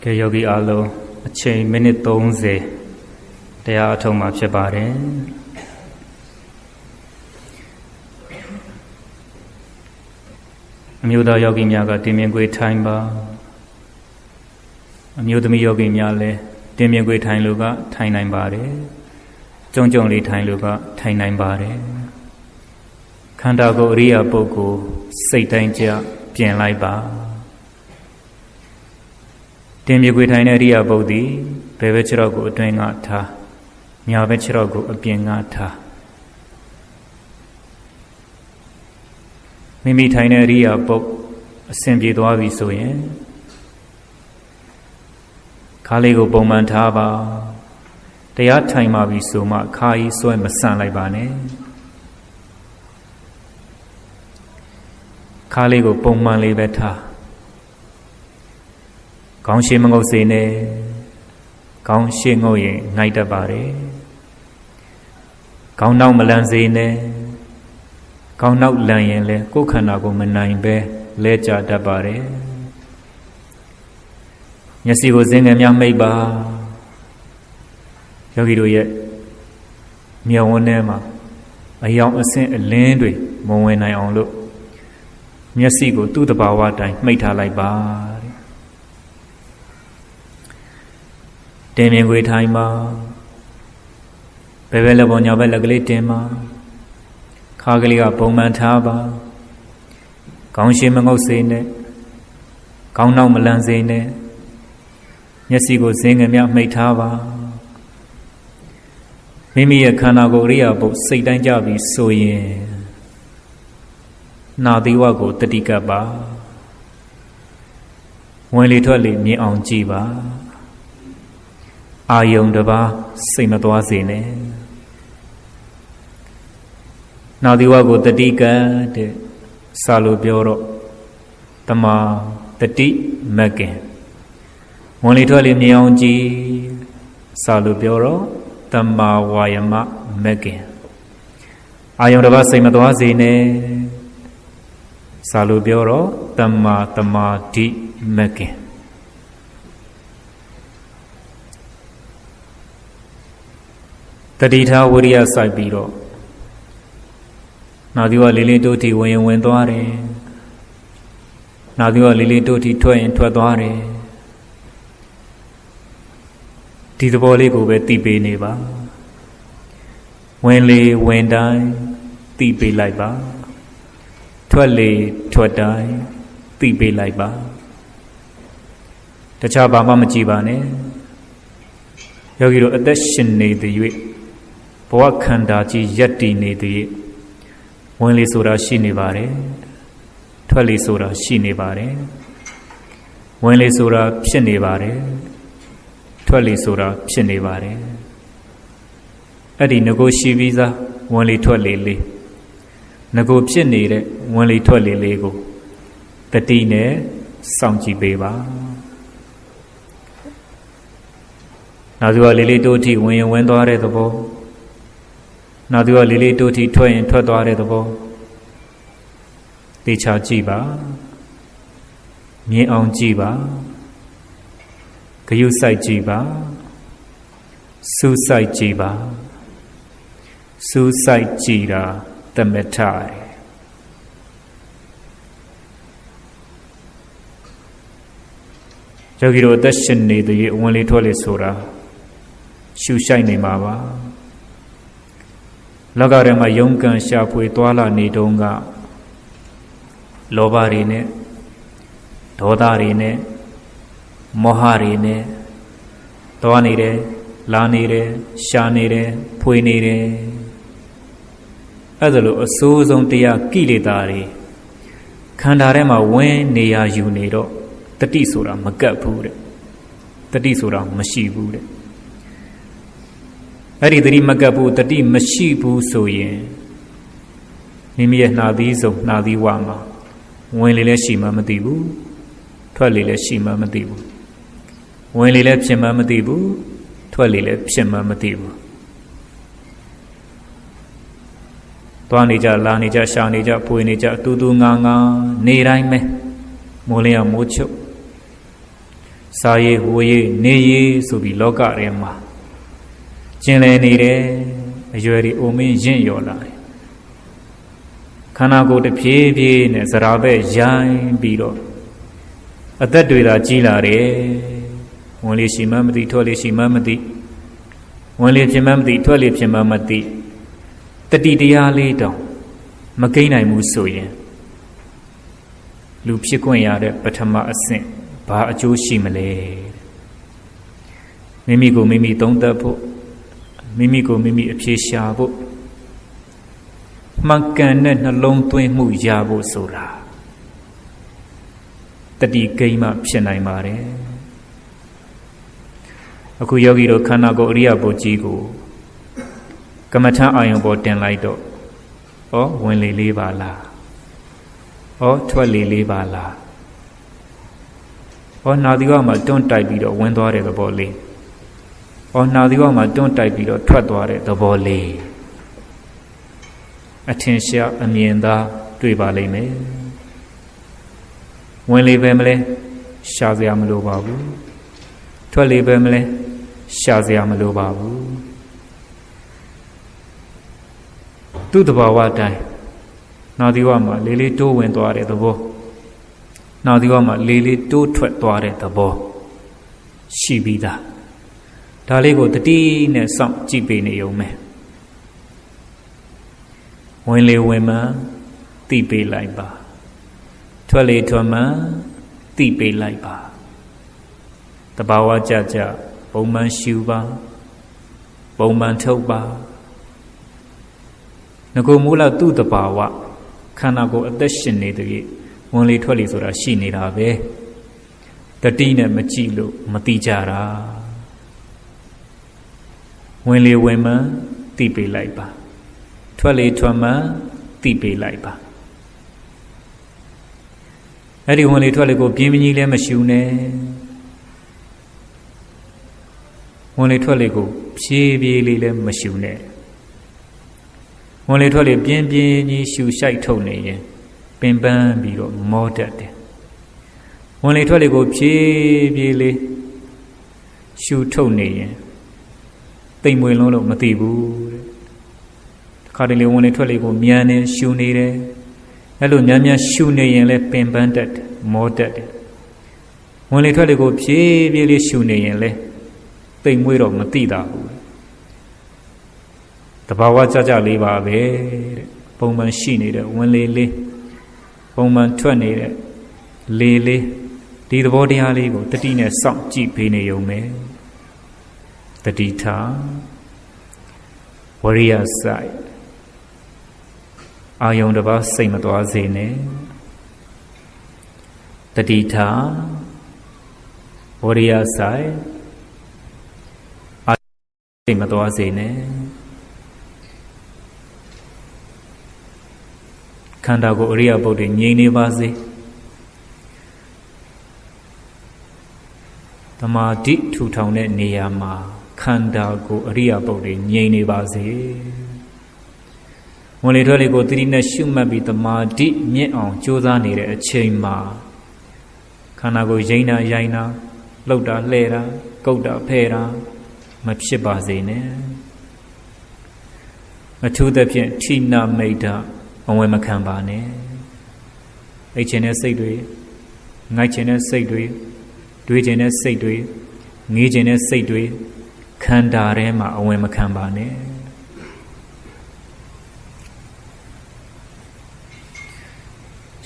ကဲယောဂီအားလုံးအချိန်မိနစ်30တရားအထုံးမှာဖြစ်ပါတယ်အမျိုးသားယောဂီများကတင်မြင်ကွေးထိုင်ပါအမျိုးသမီးယောဂီများလည်းတင်မြင်ကွေးထိုင်လို့ကထိုင်နိုင်ပါတယ်ကြုံကြုံလေးထိုင်လို့ကထိုင်နိုင်ပါတယ်ခန္ဓာကိုယ်အရိယာပုဂ္ဂိုလ်စိတ်တိုင်းကြပြင်လိုက်ပါတင်မြင်ကွေးထိုင်တဲ့အရိယာပုဂ္ဂိုလ်ဘယ်ဘက်ခြေထောက်ကိုအတွင်းကထားညာဘက်ခြေထောက်ကိုအပြင်ကထားမိမိထိုင်တဲ့အရိယာပုဂ္ဂိုလ်အစဉ်ပြေသွားပြီဆိုရင်ခါလေးကိုပုံမှန်ထားပါတရားထိုင်ပါပြီဆိုမှခါကြီးဆွဲမဆန့်လိုက်ပါနဲ့ခါလေးကိုပုံမှန်လေးပဲထားခေါင်းရှည်မငုပ်စေနဲ့ခေါင်းရှည်ငုပ်ရင်ငိုက်တတ်ပါတယ်ခေါင်းနောက်မလန်စေနဲ့ခေါင်းနောက်လန်ရင်လည်းကိုယ်ခန္ဓာကိုမနိုင်ပဲလဲကျတတ်ပါတယ်မျက်စိကိုစင်ငယ်များမိတ်ပါယောဂီတို့ရဲ့မျက်ဝန်းထဲမှာအယောင်အဆင့်အလင်းတွေမဝင်နိုင်အောင်လို့မျက်စိကိုသူ့တဘာဝတိုင်းမှိတ်ထားလိုက်ပါတင်မြင်ခွေထိုင်ပါဘယ်ဘက်လက်ပေါ်ညာဘက်လက်ကလေးတင်ပါခါကလေးကပုံမှန်ထားပါခေါင်းရှည်မငုပ်စေနဲ့ခေါင်းနောက်မလန်စေနဲ့မျက်စိကိုစင်ငယ်များမှိတ်ထားပါမိမိရဲ့ခန္ဓာကိုယ်အရိယာပုစိတ်တိုင်းကြပြီဆိုရင်နာသီဝကိုတတိကပ်ပါဝင်လေထွက်လေမြင်အောင်ကြည့်ပါအာယုံတစ်ပါးစိတ်မသွားစေနဲ့နာသီဝကိုတတိကပ်တဲ့စာလို့ပြောတော့တမာတတိမကင်ဝင်လေထွက်လေမြင်အောင်ကြည့်စာလို့ပြောတော့တမာဝါယမမကင်အာယုံတစ်ပါးစိတ်မသွားစေနဲ့စာလို့ပြောတော့တမာတမာတိမကင်တတိထားဝိရိယစိုက်ပြီးတော့နာသီဝလေးလေးတို့ထိဝင်ရင်ဝင်သွားတယ်နာသီဝလေးလေးတို့ထိထွက်ရင်ထွက်သွားတယ်ဒီသဘောလေးကိုပဲသိပေးနေပါဝင်လေဝင်တိုင်းသိပေးလိုက်ပါထွက်လေထွက်တိုင်းသိပေးလိုက်ပါတခြားဘာမှမကြည့်ပါနဲ့ယောဂီတို့အသက်ရှင်နေသည်၍ဘဝခန္ဓာကြီးယက်တည်နေသည်ဝင်လေဆိုတာရှိနေပါတယ်ထွက်လေဆိုတာရှိနေပါတယ်ဝင်လေဆိုတာဖြစ်နေပါတယ်ထွက်လေဆိုတာဖြစ်နေပါတယ်အဲ့ဒီငကိုရှိပြီးသားဝင်လေထွက်လေလေးငကိုဖြစ်နေတဲ့ဝင်လေထွက်လေလေးကိုတတိနဲ့စောင့်ကြည့်ပေးပါနာသူကလေးလေးတို့ထိဝင်ရင်ဝင်သွားတဲ့သဘောနာသူကလေးလေးတို့ထိထွက်ရင်ထွက်သွားတဲ့သဘောတေချာကြည့်ပါမြင်အောင်ကြည့်ပါဂယုစိုက်ကြည့်ပါစူးစိုက်ကြည့်ပါစူးစိုက်ကြည့်တာတမထယောဂီတို့အသက်ရှင်နေတဲ့ဝင်လေထွက်လေဆိုတာရှုရှိုက်နေမှာပါလောကထဲမှာယုံကံရှာဖွေသွားလာနေတုန်းကလောဘတွေနဲ့ဒေါသတွေနဲ့မောဟတွေနဲ့သွားနေတယ်လာနေတယ်ရှာနေတယ်ဖွေနေတယ်အဲ့ဒါလို့အဆိုးဆုံးတရားကိလေသာတွေခန္ဓာထဲမှာဝင်နေရယူနေတော့တတိဆိုတာမကပ်ဘူးတဲ့တတိဆိုတာမရှိဘူးတဲ့အဲ့ဒီတတိမကပ်ဘူးတတိမရှိဘူးဆိုရင်မိမိရဲ့နှာသီးစုံနှာသီးဝမှာဝင်လေလည်းရှိမှမသိဘူးထွက်လေလည်းရှိမှမသိဘူးဝင်လေလည်းဖြစ်မှမသိဘူးထွက်လေလည်းဖြစ်မှမသိဘူးသွားနေကြလာနေကြရှာနေကြပွေနေကြတူတူငါငါနေတိုင်းပဲမိုးလင်းအောင်မိုးချုပ် စာရေးဝေရေးနေရေးဆိုပြီးလောကထဲမှာကျင်လည်နေတယ်အရွယ်တွေအိုမင်းရင့်ရော်လာတယ်ခန္ဓာကိုယ်တစ်ပြေးပြေးနဲ့ဇရာဘက်ရိုင်းပြီးတော့အသက်တွေသာကြီးလာတယ်ဝင်လေရှိမှမသိထွက်လေရှိမှမသိဝင်လေဖြစ်မှမသိထွက်လေဖြစ်မှမသိတတိတရားလေးတောင်မကိန်းနိုင်ဘူးဆိုရင်လူဖြစ်ခွင့်ရတဲ့ပထမအဆင့်ဘာအကျိုးရှိမလဲမိမိကိုမိမိသုံးသပ်ဖို့မိမိကိုမိမိအဖြေရှာဖို့မှန်ကန်တဲ့နှလုံးသွင်းမှုရဖို့ဆိုတာတတိကိန်းမှဖြစ်နိုင်ပါတယ်အခုယောဂီတို့ခန္ဓာကိုယ်အရိယပုကြီးကိုကမ္မထအာယုံပေါ်တင်လိုက်တော့ဩဝင်လေလေးပါလားဩထွက်လေလေးပါလားဩနာသီဝမှာတွန်းတိုက်ပြီးတော့ဝင်သွားတဲ့သဘောလေးဩနာသီဝမှာတွန်းတိုက်ပြီးတော့ထွက်သွားတဲ့သဘောလေးအထင်ရှားအမြင်သာတွေ့ပါလိမ့်မယ်ဝင်လေပဲမလဲရှားစရာမလိုပါဘူးထွက်လေပဲမလဲရှားစရာမလိုပါဘူးသူ့တဘာဝတိုင်းနာသီဝမှာလေးလေးတိုးဝင်သွားတဲ့သဘောနာသီဝမှာလေးလေးတိုးထွက်သွားတဲ့သဘောရှိပြီးသားဒါလေးကိုတတိနဲ့စောင့်ကြည့်ပေးနေုံပဲဝင်လေဝင်မှသိပေးလိုက်ပါထွက်လေထွက်မှသိပေးလိုက်ပါတဘာဝကြကြပုံမှန်ရှူပါပုံမှန်ထုတ်ပါငကိုမူလသူ့တဘာဝခန္ဓာကိုယ်အသက်ရှင်နေတဲ့ဝင်လေထွက်လေဆိုတာရှိနေတာပဲတတိနဲ့မကြည့်လို့မသိကြတာဝင်လေဝင်မှသိပေးလိုက်ပါထွက်လေထွက်မှသိပေးလိုက်ပါအဲ့ဒီဝင်လေထွက်လေကိုပြင်းပြင်းကြီးလည်းမရှူနဲ့ဝင်လေထွက်လေကိုဖြည်းဖြည်းလေးလည်းမရှူနဲ့ဝင်လေထွက်လေပြင်းပြင်းကြီးရှူရှိုက်ထုတ်နေရင်ပင်ပန်းပြီးတော့မောတတ်တယ်ဝင်လေထွက်လေကိုဖြည်းဖြည်းလေးရှူထုတ်နေရင်တိမ်မွေလုံးလို့မသိဘူးတဲ့တခါတလေဝင်လေထွက်လေကိုမြန်နေရှူနေတယ်အဲ့လိုမြန်မြန်ရှူနေရင်လည်းပင်ပန်းတတ်တယ်မောတတ်တယ်ဝင်လေထွက်လေကိုဖြည်းဖြည်းလေးရှူနေရင်လည်းတိမ်မွေတော့မသိတာဘူးတဘာဝကြကြလေးပါပဲတဲ့ပုံမှန်ရှိနေတဲ့ဝင်လေလေးပုံမှန်ထွက်နေတဲ့လေလေးဒီသဘောတရားလေးကိုတတိနဲ့စောင့်ကြည့်ပေးနေုံပဲတတိထားဝရိယဆိုင်အာယုံတစ်ပါးစိတ်မသွားစေနဲ့တတိထားဝရိယဆိုင်အာစိတ်မသွားစေနဲ့ခန္ဓာကိုယ်အရိယပုဒ်တွေငြိမ်နေပါစေသမာဓိထူထောင်တဲ့နေရာမှာခန္ဓာကိုယ်အရိယပုဒ်တွေငြိမ်နေပါစေဝင်လေထွက်လေကိုသတိနဲ့ရှုမှတ်ပြီးသမာဓိမြင့်အောင်ကြိုးစားနေတဲ့အချိန်မှာခန္ဓာကိုယ်ရိမ့်တာရိုင်းတာလှုပ်တာလှဲတာကုတ်တာဖဲတာမဖြစ်ပါစေနဲ့အထူးသဖြင့်ဌိနမိတ်တာအဝင်မခံပါနဲ့အိတ်ချင်တဲ့စိတ်တွေငိုက်ချင်တဲ့စိတ်တွေတွေးချင်တဲ့စိတ်တွေငေးချင်တဲ့စိတ်တွေခန္ဓာထဲမှာအဝင်မခံပါနဲ့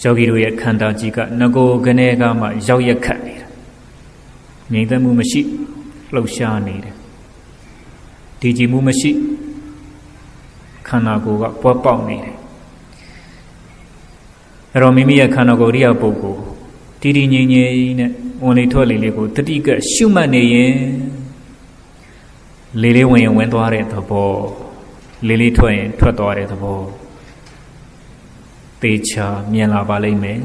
ယောဂီတို့ရဲ့ခန္ဓာကြီးကငကိုကနေကမှရောက်ရက်ခတ်နေတာငြိမ်သက်မှုမရှိလှုပ်ရှားနေတယ်တည်ကြည်မှုမရှိခန္ဓာကိုယ်ကပွားပေါက်နေတယ်အဲ့တော့မိမိရဲ့ခန္ဓာကိုယ်ရိယပုဂ္ဂိုလ်တည်တည်ငြိမ်ငြိမ်နဲ့ဝင်လေထွက်လေလေးကိုတတိကရှုမှတ်နေရင်လေးလေးဝင်ရင်ဝင်သွားတဲ့သဘောလေးလေးထွက်ရင်ထွက်သွားတဲ့သဘောသေချာမြင်လာပါလိမ့်မယ်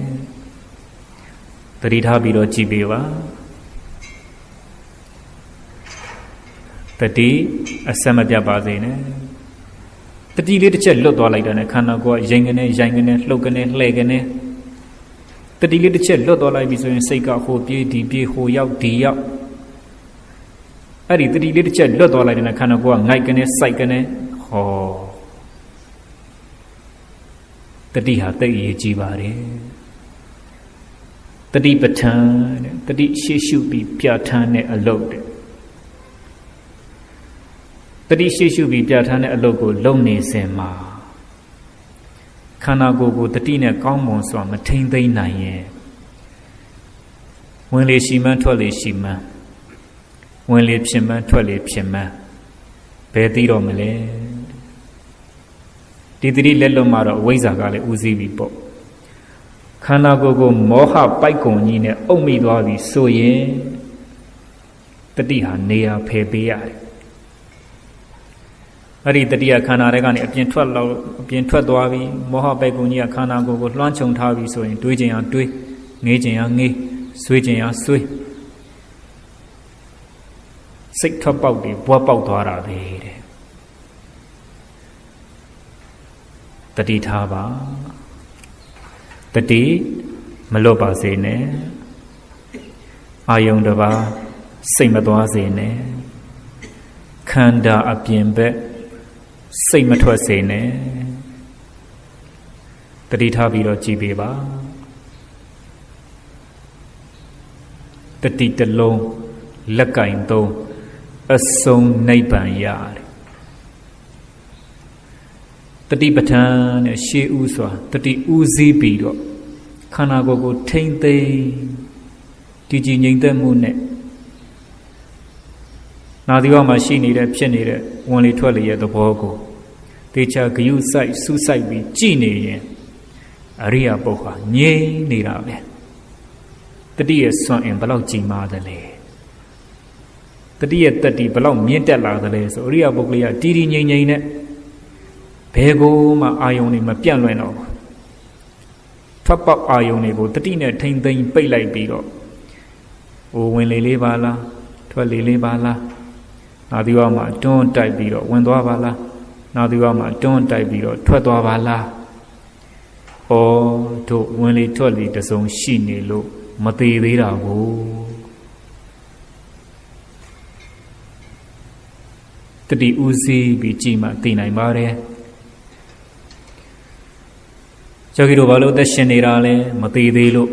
တတိထားပြီးတော့ကြည်ပေးပါတတိအဆက်မပြတ်ပါစေနဲ့တတိလေးတစ်ချက်လွတ်သွားလိုက်တာနဲ့ခန္ဓာကိုယ်ကရင်ကနေလှုပ်ကနေလှဲကနေ တတိလေးတစ်ချက်လွတ်သွားလိုက်ပြီဆိုရင်စိတ်ကဟိုပြေးဒီပြေးဟိုရောက်ဒီရောက်အဲ့ဒီတတိလေးတစ်ချက်လွတ်သွားလိုက်တဲ့ခန္ဓာကိုယ်ကငိုက်ကနေစိုက်ကနေဟောတတိဟာသိအရေးကြီးပါတယ်တတိပဋ္ဌာန်တဲ့တတိရှေ့ရှုပြီးပြဋ္ဌာန်းတဲ့အလုပ်တဲ့တတိရှေ့ရှုပြီးပြဋ္ဌာန်းတဲ့အလုပ်ကိုလုပ်နေစဉ်မှာခန္ဓာကိုယ်ကိုတတိနဲ့ကောင်းမွန်စွာမထိမ့်သိမ်းနိုင်ရင်ဝင်လေရှိမှန်းထွက်လေရှိမှန်းဝင်လေဖြစ်မှန်းထွက်လေဖြစ်မှန်းဘယ်သိတော့မလဲဒီတတိလက်လွတ်မှာတော့အဝိဇ္ဇာကလည်းဦးစီးပြီပေါ့ခန္ဓာကိုယ်ကိုမောဟပိုက်ကုံကြီးနဲ့အုပ်မိသွားပြီဆိုရင်တတိဟာနေရာဖယ်ပေးရတယ်အဲ့ဒီတတိယခန္ဓာတွေကနေအပြင်ထွက်သွားပြီမောဟပိုက်ကုံကြီးကခန္ဓာကိုယ်ကိုလွှမ်းခြုံထားပြီဆိုရင်တွေးခြင်းအောင်တွေးငေးခြင်းအောင်ငေးဆွေးခြင်းအောင်ဆွေးစိတ်ထွက်ပေါက်တွေဘွားပေါက်သွားတာပဲတဲ့တတိထားပါတတိမလွတ်ပါစေနဲ့အာယုံတစ်ပါးစိတ်မသွားစေနဲ့ခန္ဓာအပြင်ဘက်စိတ်မထွက်စေနဲ့တတိထားပြီးတော့ကြည်ပေးပါတတိတလုံးလက်ကင်သုံးအစုံနိဗ္ဗာန်ရတယ်တတိပဋ္ဌာန်နဲ့ရှေးဥစွာတတိဥစည်းပြီးတော့ခန္ဓာကိုယ်ကိုထိမ့်သိမ်းတည်ကြည်ငြိမ်သက်မှုနဲ့နာသီဝမှာရှိနေတဲ့ဖြစ်နေတဲ့ဝင်လေထွက်လေရဲ့သဘောကိုတေချာဂယုစိုက်စူးစိုက်ပြီးကြည်နေရင်အရိယာပုဂ္ဂိုလ်ဟာငြိမ်နေတာပဲတတိရဲ့စွန့်အင်ဘယ်လောက်ကြည်မားသလဲတတိရဲ့တတိဘယ်လောက်မြင့်တက်လာသလဲဆိုအရိယာပုဂ္ဂိုလ်ကတည်တည်ငြိမ်ငြိမ်နဲ့ဘယ်ကိုမှအာယုန်တွေမပြန့်လွင့်တော့ဘူးထွက်ပေါက်အာယုန်တွေကိုတတိနဲ့ထိမ့်သိမ်းပိတ်လိုက်ပြီးတော့ဟိုဝင်လေလေးပါလားထွက်လေလေးပါလားနာသီဝမှာတွန်းတိုက်ပြီးတော့ဝင်သွားပါလားနာသီဝမှာတွန်းတိုက်ပြီးတော့ထွက်သွားပါလားဩတို့ဝင်လေထွက်လေတစုံရှိနေလို့မသေးသေးတာကိုတတိဥစည်းပြီးကြည်မှသိနိုင်ပါတယ်ယောဂီတို့ဘာလို့သက်ရှင်နေတာလဲမသေးသေးလို့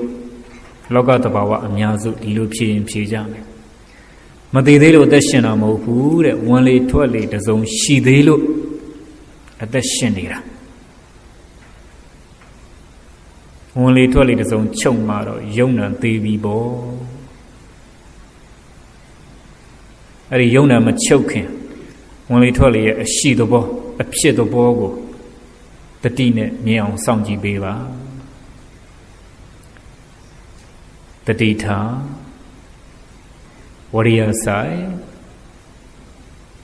လောကတဘာဝအများစုဒီလိုဖြေရင်ဖြေကြမယ်မသေးသေးလို့အသက်ရှင်တာမဟုတ်ဘူးတဲ့ဝင်လေထွက်လေတစုံရှိသေးလို့အသက်ရှင်နေတာဝင်လေထွက်လေတစုံချုပ်မှတော့ယုံ nant သေးပြီပေါ့အဲ့ဒီယုံ nant မချုပ်ခင်ဝင်လေထွက်လေရဲ့အရှိသဘောအဖြစ်သဘောကိုတတိနဲ့မြင်အောင်စောင့်ကြည့်ပေးပါတတိထားဝရိယဆိုင်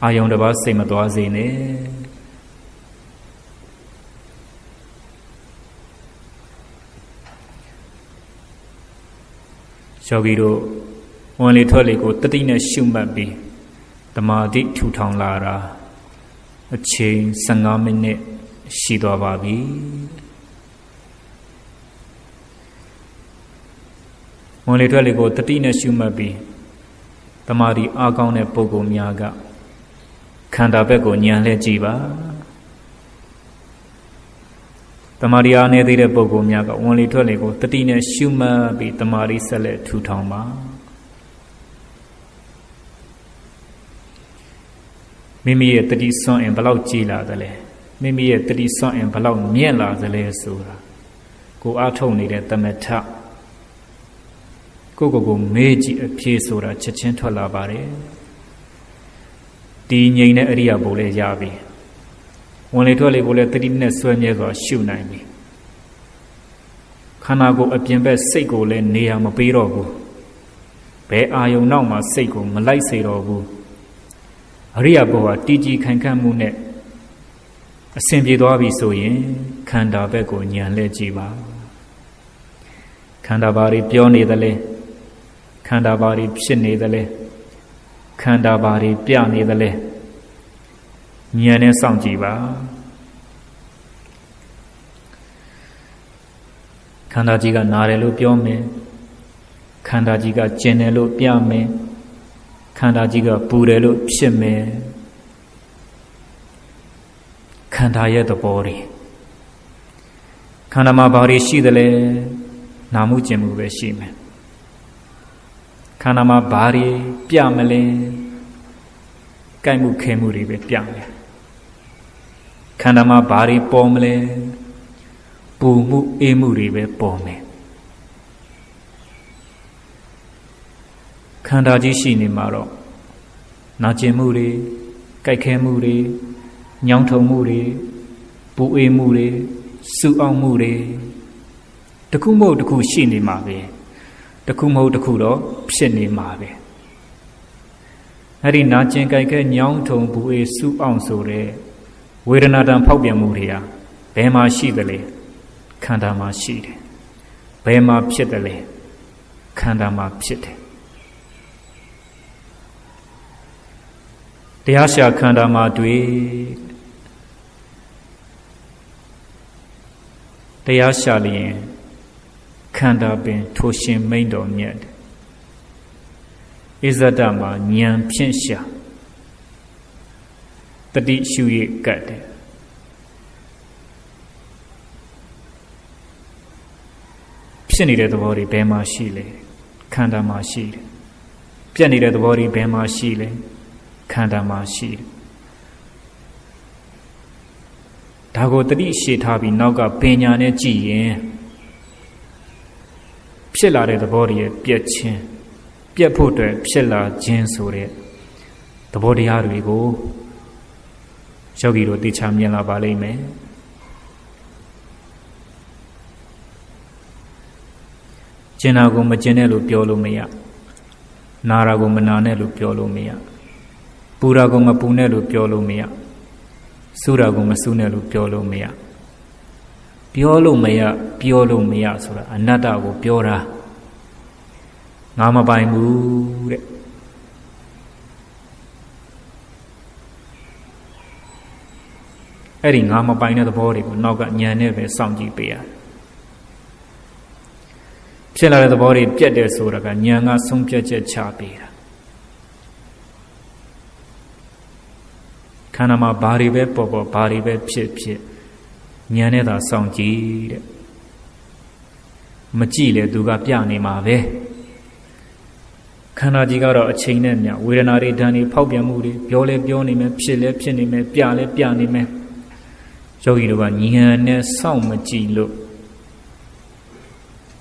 အာယုံတစ်ပါးစိတ်မသွားစေနဲ့ယောဂီတို့ဝင်လေထွက်လေကိုတတိနဲ့ရှုမှတ်ပြီးသမာဓိထူထောင်လာတာအချိန်15မိနစ်ရှိသွားပါပြီဝင်လေထွက်လေကိုတတိနဲ့ရှုမှတ်ပြီးတမာတိအားကောင်းတဲ့ပုဂ္ဂိုလ်များကခန္ဓာဘက်ကိုဉာဏ်လှည့်ကြည့်ပါတမာတိအားနည်းသေးတဲ့ပုဂ္ဂိုလ်များကဝင်လေထွက်လေကိုတတိနဲ့ရှုမှတ်ပြီးတမာတိဆက်လက်ထူထောင်ပါမိမိရဲ့တတိစွန့်အင်ဘယ်လောက်ကြီးလာသလဲမိမိရဲ့တတိစွန့်အင်ဘယ်လောက်မြင့်လာသလဲဆိုတာကိုအားထုတ်နေတဲ့သမထကိုမေးကြည့်အဖြေဆိုတာချက်ချင်းထွက်လာပါတယ်ဒီငြိမ်တဲ့အရိယာဘုံလေးရပြီဝင်လေထွက်လေကိုလည်းတတိနဲ့ဆွဲမြဲစွာရှုနိုင်ပြီခန္ဓာကိုယ်အပြင်ဘက်စိတ်ကိုလည်းနေရာမပေးတော့ဘူးဘယ်အာယုံနောက်မှာစိတ်ကိုမလိုက်စေတော့ဘူးအရိယာဘုံဟာတည်ကြည်ခိုင်ခန့်မှုနဲ့အစဉ်ပြေသွားပြီဆိုရင်ခန္ဓာဘက်ကိုဉာဏ်လှည့်ကြည့်ပါခန္ဓာဘာတွေပြောနေသလဲခန္ဓာဘာတွေဖြစ်နေသလဲခန္ဓာဘာတွေပြနေသလဲဉာဏ်နဲ့စောင့်ကြည့်ပါ ခန္ဓာကြီးကနာတယ်လို့ပြောမယ်ခန္ဓာကြီးကကျင်တယ်လို့ပြမယ်ခန္ဓာကြီးကပူတယ်လို့ဖြစ်မယ်ခန္ဓာရဲ့သဘောတွေခန္ဓာမှာဘာတွေရှိသလဲနာမှုကျင်မှုပဲရှိမယ်ခန္ဓာမှာဘာတွေပြမလဲကြိုက်မှုခဲမှုတွေပဲပြမယ်ခန္ဓာမှာဘာတွေပေါ်မလဲပူမှုအေးမှုတွေပဲပေါ်မယ်ခန္ဓာကြီးရှိနေမှာတော့နာကျင်မှုတွေကြိုက်ခဲမှုတွေညောင်းထုံမှုတွေပူအေးမှုတွေစူအောင်မှုတွေတခုမဟုတ်တခုရှိနေမှာပဲတခုမဟုတ်တခုတော့ဖြစ်နေမှာပဲအဲ့ဒီနာကျင်ကြိုက်ခဲညောင်းထုံပူအေးစူအောင်ဆိုတဲ့ဝေဒနာတံဖောက်ပြန်မှုတွေဟာဘယ်မှာရှိသလဲခန္ဓာမှာရှိတယ်ဘယ်မှာဖြစ်တယ်လဲခန္ဓာမှာဖြစ်တယ်တရားရှာခန္ဓာမှာတွေ့တရားရှာလျင်ခန္ဓာပင်ထိုရှင်မိန်တော်မြတ်ဣဇဒမှာဉာဏ်ဖြင့်ရှာတတိရှုရကတ်တယ်ဖြစ်နေတဲ့သဘောတွေဘယ်မှာရှိလဲခန္ဓာမှာရှိတယ်ပြတ်နေတဲ့သဘောတွေဘယ်မှာရှိလဲခန္ဓာမှာရှိတယ်ဒါကိုတတိရှိထားပြီးနောက်ကပညာနဲ့ကြည့်ရင်ဖြစ်လာတဲ့သဘောတွေရဲ့ပြတ်ခြင်းပြတ်ဖို့အတွက်ဖြစ်လာခြင်းဆိုတဲ့သဘောတရားတွေကိုယောဂီတို့သိချမြင်လာပါလိမ့်မယ်ကျင်တာကိုမကျင်တဲ့လို့ပြောလို့မရနာတာကိုမနာနဲ့လို့ပြောလို့မရပူတာကိုမပူနဲ့လို့ပြောလို့မရစူတာကိုမစူနဲ့လို့ပြောလို့မရပြောလို့မရပြောလို့မရဆိုတာအနတ္တကိုပြောတာငါမပိုင်ဘူးတဲ့အဲ့ဒီငါမပိုင်တဲ့သဘောတွေကိုနောက်ကဉာဏ်နဲ့ပဲစောင့်ကြည့်ပေးရဖြစ်လာတဲ့သဘောတွေပြတ်တယ်ဆိုတာကဉာဏ်ကဆုံးဖြတ်ချက်ချပေးတာခန္ဓာမှာဘာတွေပဲပေါ်ပေါ်ဘာတွေပဲဖြစ်ဖြစ်ဉာဏ်နဲ့သာစောင့်ကြည့်တဲ့မကြည့်လေသူကပြနေမှာပဲခန္ဓာကြီးကတော့အချိန်နဲ့မြဝေဒနာတွေဓာတ်တွေဖောက်ပြန်မှုတွေပြောလဲပြောနေမယ်ဖြစ်လဲဖြစ်နေမယ်ပြလဲပြနေမယ်ယောဂီတို့ကဉာဏ်နဲ့စောင့်မကြည့်လို့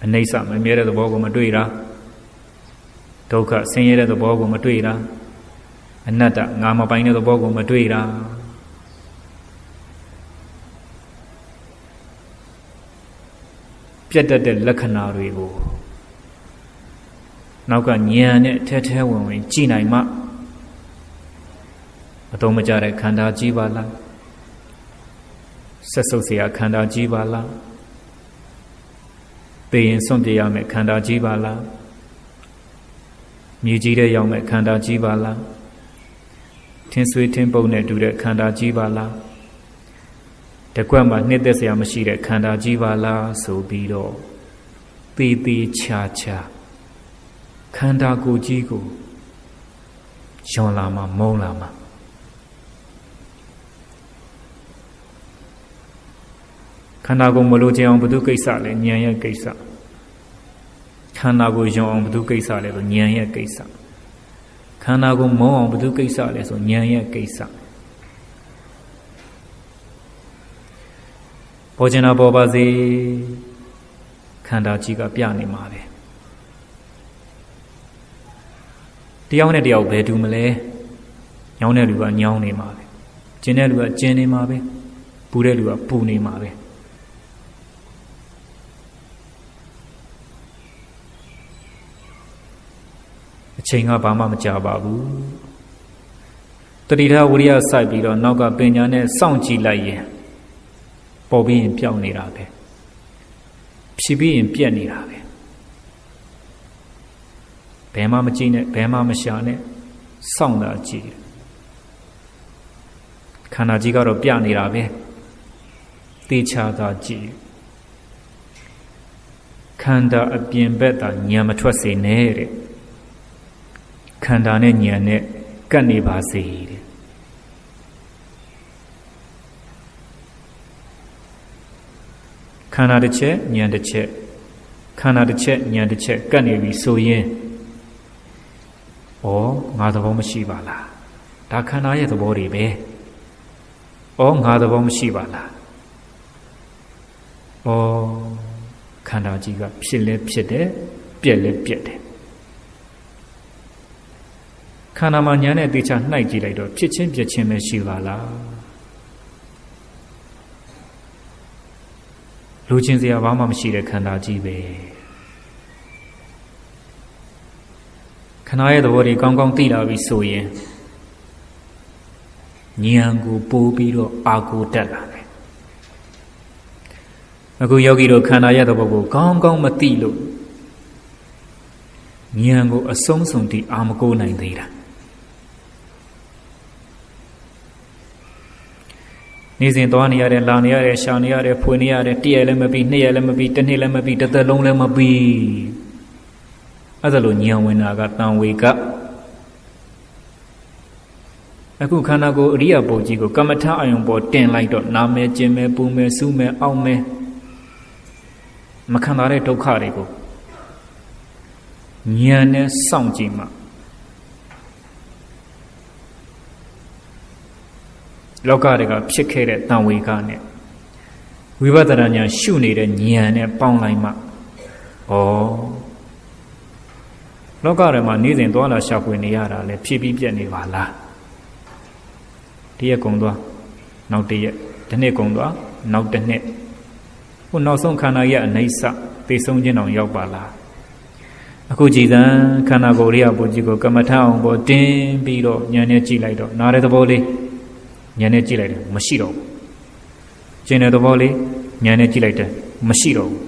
အနိစ္စမမြဲတဲ့သဘောကိုမတွေ့တာဒုက္ခဆင်းရဲတဲ့သဘောကိုမတွေ့တာအနတ္တငါမပိုင်တဲ့သဘောကိုမတွေ့တာပြတ်တတ်တဲ့လက္ခဏာတွေကိုနောက်ကဉာဏ်နဲ့ထဲထဲဝင်ဝင်ကြည့်နိုင်မှအသုံးမကျတဲ့ခန္ဓာကြီးပါလားဆက်ဆုပ်เสียခန္ဓာကြီးပါလားသိရင်စွန့်ပြရမယ်ခန္ဓာကြီးပါလားမြေကြီးတဲ့ရောက်မဲ့ခန္ဓာကြီးပါလားထင်းဆွေးထင်းပုတ်နဲ့တူတဲ့ခန္ဓာကြီးပါလားတကွက်မှာနှစ်သက်เสียမရှိတဲ့ခန္ဓာကြီးပါလားဆိုပြီးတော့သေသေးချာချာခန္ဓာကိုယ်ကြီးကိုယွန်လာမှမုန်းလာမှခန္ဓာကိုယ်မလိုချင်အောင်ဘု து ကိစ္စလဲဉာဏ်ရဲ့ကိစ္စခန္ဓာကိုယ်ယွန်အောင်ဘု து ကိစ္စလဲဆိုဉာဏ်ရဲ့ကိစ္စခန္ဓာကိုယ်မုန်းအောင်ဘု து ကိစ္စလဲဆိုဉာဏ်ရဲ့ကိစ္စပေါ်ချင်တာပေါ်ပါစေခန္ဓာကြီးကပြနေမှာပဲတယောက်နဲ့တယောက်ဘယ်တူမလဲညောင်းတဲ့လူကညောင်းနေမှာပဲကျင်တဲ့လူကကျင်နေမှာပဲပူတဲ့လူကပူနေမှာပဲအချိန်ကဘာမှမကြာပါဘူးတတိထဝိရိယစိုက်ပြီးတော့နောက်ကပညာနဲ့စောင့်ကြည့်လိုက်ရင်ပေါ်ပြီးရင်ပြောင်းနေတာပဲဖြစ်ပြီးရင်ပြက်နေတာပဲဘယ်မှမကြည့်နဲ့ဘယ်မှမရှာနဲ့စောင့်တာကြည့်ခန္ဓာကြီးကတော့ပြနေတာပဲသေချာသာကြည့် ခန္ဓာအပြင်ဘက်သာဉာဏ်မထွက်စေနဲ့တဲ့ခန္ဓာနဲ့ဉာဏ်နဲ့ကပ်နေပါစေတဲ့ခန္ဓာတစ်ချက်ဉာဏ်တစ်ချက်ခန္ဓာတစ်ချက်ဉာဏ်တစ်ချက်ကပ်နေပြီဆိုရင်ဩငါသဘောမရှိပါလားဒါခန္ဓာရဲ့သဘောတွေပဲဩငါသဘောမရှိပါလားဩခန္ဓာကြီးကဖြစ်လဲဖြစ်တယ်ပြက်လဲပြက်တယ်ခန္ဓာမှာဉာဏ်နဲ့သေချာနှိုက်ကြည့်လိုက်တော့ဖြစ်ချင်းပြက်ချင်းပဲရှိပါလားလူချင်းစရာဘာမှမရှိတဲ့ခန္ဓာကြီးပဲခန္ဓာရဲ့သဘောတွေကောင်းကောင်းသိလာပြီဆိုရင်ဉာဏ်ကိုပို့ပြီးတော့အာကိုတက်လာတယ်အခုယောဂီတို့ခန္ဓာရဲ့သဘောကိုကောင်းကောင်းမသိလို့ဉာဏ်ကိုအဆုံးစုံတည်အာမကိုနိုင်သေးတာနေ့စဉ်သွားနေရတယ်လာနေရတယ်ရှာနေရတယ်ဖွေနေရတယ်တစ်ရက်လည်းမပြီးနှစ်ရက်လည်းမပြီးတစ်နှစ်လည်းမပြီးတစ်သက်လုံးလည်းမပြီးအဲ့ဒါလိုဉာဏ်ဝင်တာကတန်ဝေကအခုခန္ဓာကိုယ်အရိယာပုဂ္ဂိုလ်ကြီးကိုကမ္မထအာယုံပေါ်တင်လိုက်တော့နာမယ်ကျင်မယ်ပူမယ်စူးမယ်အောက်မယ်မခံတာတဲ့ဒုက္ခတွေကိုဉာဏ်နဲ့စောင့်ကြည့်မှလောကတွေကဖြစ်ခဲ့တဲ့တန်ဝေကနဲ့ဝိပဿနာဉာဏ်ရှုနေတဲ့ဉာဏ်နဲ့ပေါင်းလိုက်မှဩလောကထဲမှာနေ့စဉ်သွားလာရှာဖွေနေရတာလဲဖြစ်ပြီးပြက်နေပါလားတရက်ကုန်သွားနောက်တရက်တစ်နှစ်ကုန်သွားနောက်တစ်နှစ်ဟိုနောက်ဆုံးခန္ဓာရဲ့အနိစ္စသိဆုံးခြင်းအောင်ရောက်ပါလားအခုကြည်စံခန္ဓာကိုယ်ရိယပုကြီးကိုကမ္မထအောင်ပေါ်တင်းပြီးတော့ဉာဏ်နဲ့ကြည့်လိုက်တော့နားတဲ့သဘောလေးဉာဏ်နဲ့ကြည့်လိုက်တယ်မရှိတော့ဘူးကျင်တဲ့သဘောလေးဉာဏ်နဲ့ကြည့်လိုက်တယ်မရှိတော့ဘူး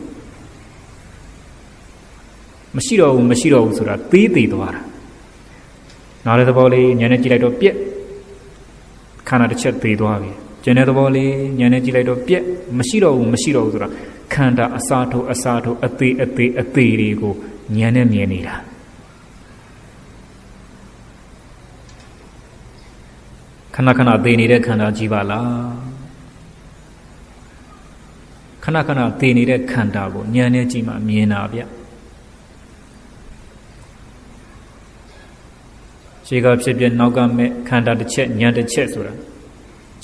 မရှိတော့ဘူးဆိုတာသေးသေးသွားတာနားတဲ့သဘောလေးဉာဏ်နဲ့ကြည့်လိုက်တော့ပြက်ခန္ဓာတစ်ချက်သေးသွားပြီကျင်တဲ့သဘောလေးဉာဏ်နဲ့ကြည့်လိုက်တော့ပြက်မရှိတော့ဘူးဆိုတာခန္ဓာအစာထုတ်အသေးတွေကိုဉာဏ်နဲ့မြင်နေတာခဏခဏသေနေတဲ့ခန္ဓာကြီးပါလားခဏခဏသေနေတဲ့ခန္ဓာကိုဉာဏ်နဲ့ကြည့်မှမြင်တာဗျခြေကဖြစ်ပြနောက်ကမဲ့ခန္ဓာတစ်ချက်ဉာဏ်တစ်ချက်ဆိုတာ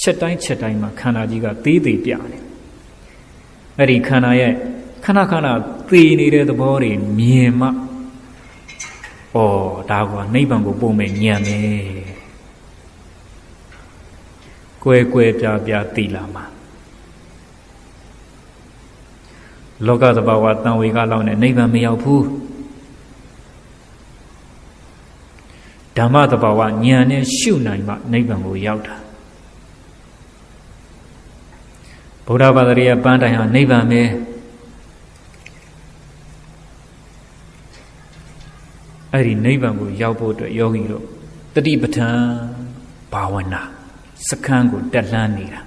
ချက်တိုင်းမှာခန္ဓာကြီးကသေးသေးပြတယ်အဲ့ဒီခန္ဓာရဲ့ခဏခဏသေနေတဲ့သဘောတွေမြင်မှဒါကနိဗ္ဗာန်ကိုပို့မယ်ဉာဏ်ပဲကွယ်ပြသိလာမှာလောကသဘာဝတန်ဝေကလောက်နဲ့နိဗ္ဗာန်မရောက်ဘူးဓမ္မသဘာဝဉာဏ်နဲ့ရှုနိုင်မှနိဗ္ဗာန်ကိုရောက်တာဗုဒ္ဓဘာသာရဲ့ပန်းတိုင်ဟာနိဗ္ဗာန်ပဲအဲ့ဒီနိဗ္ဗာန်ကိုရောက်ဖို့အတွက်ယောဂီတို့တတိပဋ္ဌာန်ဘာဝနာစခန်းကိုတက်လှမ်းနေတာ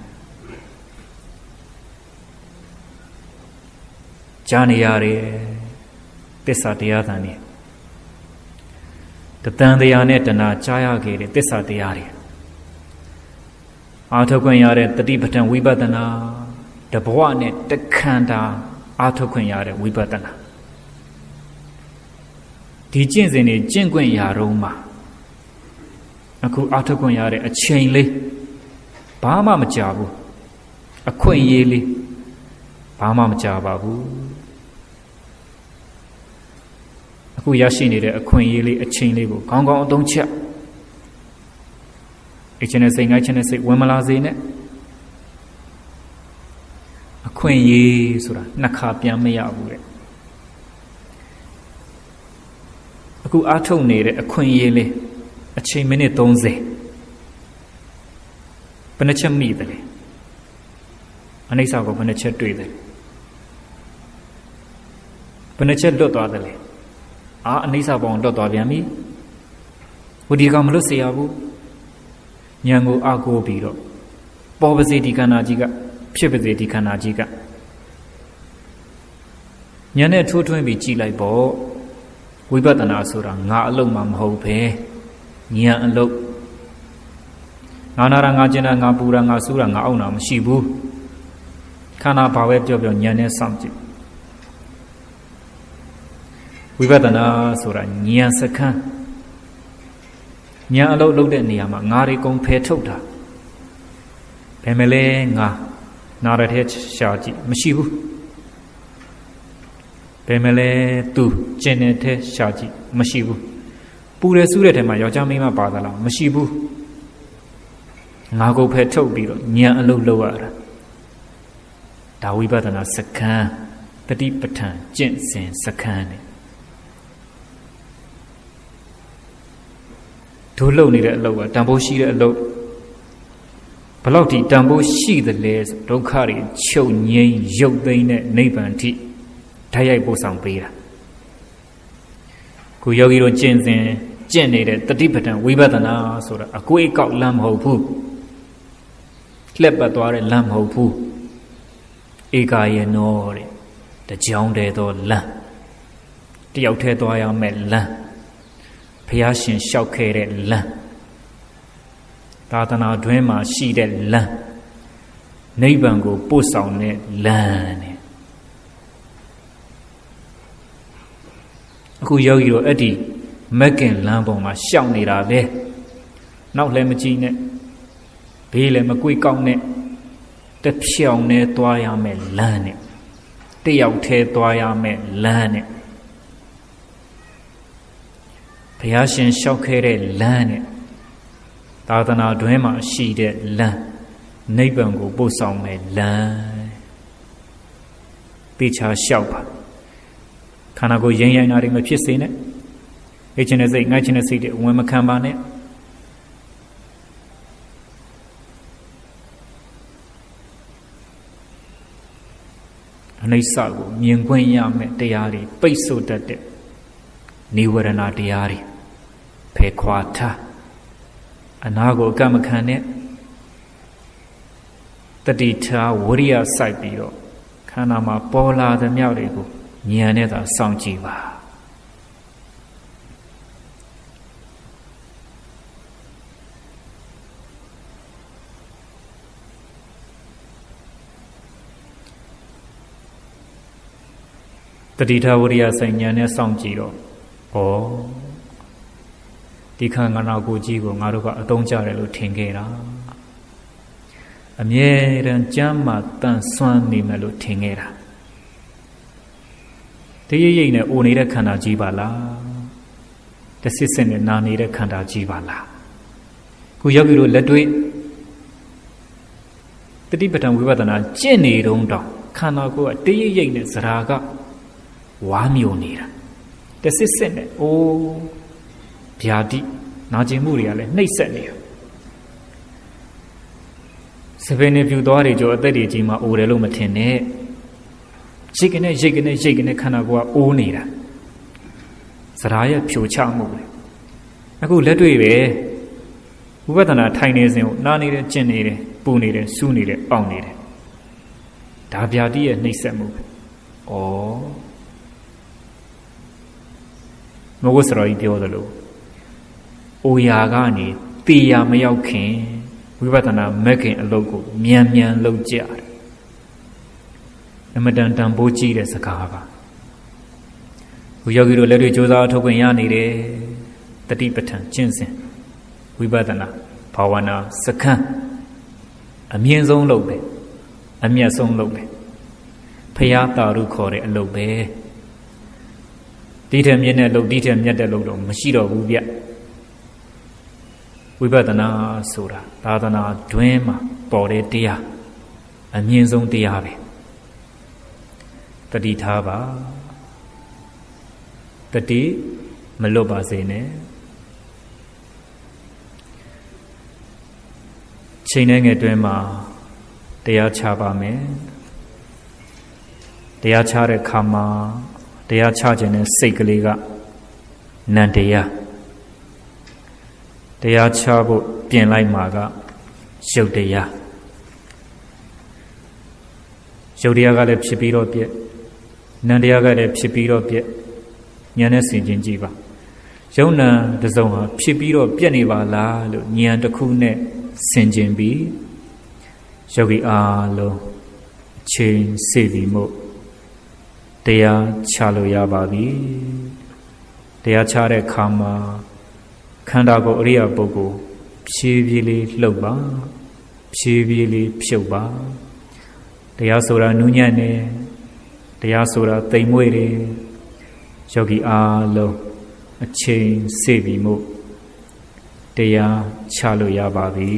ကြားနေရတယ်သစ္စာတရားသံနေတတန်တရားနဲ့တဏှာကြားရခဲ့တဲ့သစ္စာတရားတွေအာထုတ်ခွင့်ရတဲ့တတိပဋ္ဌာန်ဝိပဿနာတဘဝနဲ့တခန္ဓာအာထုတ်ခွင့်ရတဲ့ဝိပဿနာဒီကျင့်စဉ်တွေကျင့်ခွင့်ရတော့မှအခုအာထုတ်ခွင့်ရတဲ့အချိန်လေးဘာမှမကြဘူးအခွင့်အရေးလေးဘာမှမကြပါဘူးအခုရရှိနေတဲ့အခွင့်အရေးလေးအချိန်လေးကိုကောင်းကောင်းအသုံးချအချင်းနဲ့စိတ်ငိုက်ချင်းနဲ့စိတ်ဝင်မလာစေနဲ့အခွင့်အရေးဆိုတာနှစ်ခါပြန်မရဘူးတဲ့အခုအားထုတ်နေတဲ့အခွင့်အရေးလေးအချိန်မိနစ်30ဘယ်နှချက်မိတယ်လဲအနိစ္စကိုဘယ်နှချက်တွေ့တယ်ဘယ်နှချက်လွတ်သွားတယ်လဲအနိစ္စပေါင်းလွတ်သွားပြန်ပြီဟိုဒီကောင်မလွတ်စေရဘူးဉာဏ်ကိုအားကိုးပြီးတော့ပေါ်ပါစေဒီခန္ဓာကြီးကဖြစ်ပါစေဒီခန္ဓာကြီးက ဉာဏ်နဲ့ထိုးထွင်းပြီးကြည်လိုက်ပေါ့ဝိပဿနာဆိုတာငါအလုံးမှမဟုတ်ပဲဉာဏ်အလုံးငါနာတာငါကျင်တာငါပူတာငါစူးတာငါအောင့်တာမရှိဘူးခန္ဓာဘာပဲပြောပြောဉာဏ်နဲ့စောင့်ကြည့်ဝိပဿနာဆိုတာဉာဏ်စခန်းဉာဏ်အလုံးလုံးတဲ့နေရာမှာငါတွေကုန်ဖယ်ထုတ်တာဘယ်မလဲငါနာရတဲ့ရှာကြည့်မရှိဘူးဘယ်မလဲသူကျင်တဲ့ရှာကြည့်မရှိဘူးပူတယ်စူးတဲ့ထဲမှာယောက်ျားမိန်းမပါသလားမရှိဘူးငါကိုဖယ်ထုတ်ပြီးတော့ဉာဏ်အလုံးလောက်ရတာဒါဝိပဿနာစခန်းတတိပဋ္ဌာန်ကျင့်စဉ်စခန်းနဲ့တို့လုံနေတဲ့အလုပ်ကတန်ဖိုးရှိတဲ့အလုပ်ဘလောက်ထိတန်ဖိုးရှိသလဲဒုက္ခတွေချုပ်ငြိမ်းရုပ်သိမ်းတဲ့နိဗ္ဗာန်ထိဓာတ်ရိုက်ပို့ဆောင်ပေးတာခုယောဂီတို့ကျင့်စဉ်ကျင့်နေတဲ့တတိပဋ္ဌာန်ဝိပဿနာဆိုတာအကွေးအကောက်လမ်းမဟုတ်ဘူးလှက်ပတ်သွားတဲ့လမ်းမဟုတ်ဘူးဧကာယေနောတဲ့တကြောင်တည်းသောလမ်းတယောက်တည်းသွားရမယ်လမ်းဘုရားရှင်လျှောက်ခဲ့တဲ့လမ်းသာသနာတွင်မှာရှိတဲ့လမ်းနိဗ္ဗာန်ကိုပို့ဆောင်တဲ့လမ်းနဲ့အခုယောဂီတို့အဲ့ဒီမက်ကင်လမ်းပေါ်မှာရှောက်နေတာပဲနောက်လည်းမကြည့်နဲ့ဘေးလည်းမကွေ့ကောက်နဲ့တဖြောင်နဲ့သွားရမယ်လမ်းနဲ့တယောက်တည်းသွားရမယ်လမ်းနဲ့ဘုရားရှင်လျှောက်ခဲ့တဲ့လမ်းနဲ့သာသနာတွင်မှာရှိတဲ့လမ်းနိဗ္ဗာန်ကိုပို့ဆောင်မယ်လမ်းပိချာလျှောက်ပါခန္ဓာကိုယ်ရင်ရိုင်းတာတွေမဖြစ်စေနဲ့အိတ်ချင်တဲ့စိတ်ငိုက်ချင်တဲ့စိတ်တွေဝင်မခံပါနဲ့အနိစ္စကိုမြင်ခွင့်ရမယ်တရားတွေပိတ်ဆို့တတ်တဲ့နိဝရဏတရားတွေဖယ်ခွာထားအနာကိုအကမခံနဲ့တတိထားဝရိယစိုက်ပြီးတော့ခန္ဓာမှာပေါ်လာတဲ့မြောက်တွေကိုဉာဏ်နဲ့သာစောင့်ကြည့်ပါတတိထားဝရိယစိုက်ဉာဏ်နဲ့စောင့်ကြည့်တော့ဒီခန္ဓာနာကိုကြီးကိုငါတို့ကအသုံးကျတယ်လို့ထင်ခဲ့တာအမြဲတမ်းကြမ်းမှတန်ဆွမ်းနေမယ်လို့ထင်ခဲ့တာတရိပ်ရိပ်နဲ့အိုနေတဲ့ခန္ဓာကြီးပါလားတဆစ်စစ်နဲ့နာနေတဲ့ခန္ဓာကြီးပါလားခုယောဂီတို့လက်တွေ့တတိပဋ္ဌာန်ဝိပဿနာကျင့်နေတုံးတောင်ခန္ဓာကိုယ်ကတရိပ်ရိပ်နဲ့ဇရာကဝါမျိုးနေတာတဆစ်စစ်နဲ့အိုးဗျာတိနာကျင်မှုတွေကလည်းနှိပ်စက်နေတာစပင်းနေပြူသွားတွေကြောအသက်တွေကြီးမှအိုတယ်လို့မထင်နဲ့ရိတ်ကနေခန္ဓာကိုယ်ကအိုးနေတာစရာရဲ့ဖြိုချမှုလေအခုလက်တွေ့ပဲဝိပဿနာထိုင်နေစဉ်ကိုနားနေတယ်ကျင့်နေတယ်ပူနေတယ်စူးနေတယ်ပေါင်နေတယ်ဒါဗျာတိရဲ့နှိပ်စက်မှုပဲမဟုတ်စရောကြီးပြောသလိုအိုရာကနေတေရာမရောက်ခင်ဝိပဿနာမက်ခင်အလုပ်ကိုမြန်လုပ်ကြတယ်အမတန်တန်ဖိုးကြီးတဲ့စကားပါဘုယောဂီတို့လက်တွေ့ကြိုးစားထုတ်ခွင့်ရနေတယ်တတိပဋ္ဌာန်ကျင့်စဉ်ဝိပဿနာဘာဝနာစခန်းအမြင့်ဆုံးလုပ်ပဲအမြတ်ဆုံးလုပ်ပဲဖရာတာရုခေါ်တဲ့အလုပ်ပဲဒီထက်မြင့်တဲ့လုပ်ဒီထက်မြတ်တဲ့လုပ်တော့မရှိတော့ဘူးဗျဝိပဿနာဆိုတာသာသနာတွင်မှာပေါ်တဲ့တရားအမြင့်ဆုံးတရားပဲတတိထားပါတတိမလွတ်ပါစေနဲ့ချိန်နဲ့ငယ်တွင်မှာတရားချပါမယ်တရားချတဲ့ခါမှာတရားချခြင်းနဲ့စိတ်ကလေးကနန္တရားချဖို့ပြင်လိုက်မှာကရုပ်တရားကလည်းဖြစ်ပြီးတော့ပြက် နန္တရားကလည်းဖြစ်ပြီးတော့ပြက်ဉာဏ်နဲ့ဆင်ခြင်ကြည့်ပါယုံနာတစ်စုံဟာဖြစ်ပြီးတော့ပြက်နေပါလားလို့ဉာဏ်တစ်ခုနဲ့ဆင်ခြင်ပြီးယောဂီအားလုံးအချိန်စေပြီးမို့တရားချလို့ရပါပြီတရားချတဲ့ခါမှာခန္ဓာကိုယ်အရိယာပုဂ္ဂိုလ်ဖြည်းဖြည်းလေးလှုပ်ပါဖြည်းဖြည်းလေးဖြုတ်ပါတရားဆိုတာနူးညံ့နေတရားဆိုတာတိမ်မွေ့တယ်ယောဂီအားလုံးအချိန်စေပြီးမို့တရားချလို့ရပါပြီ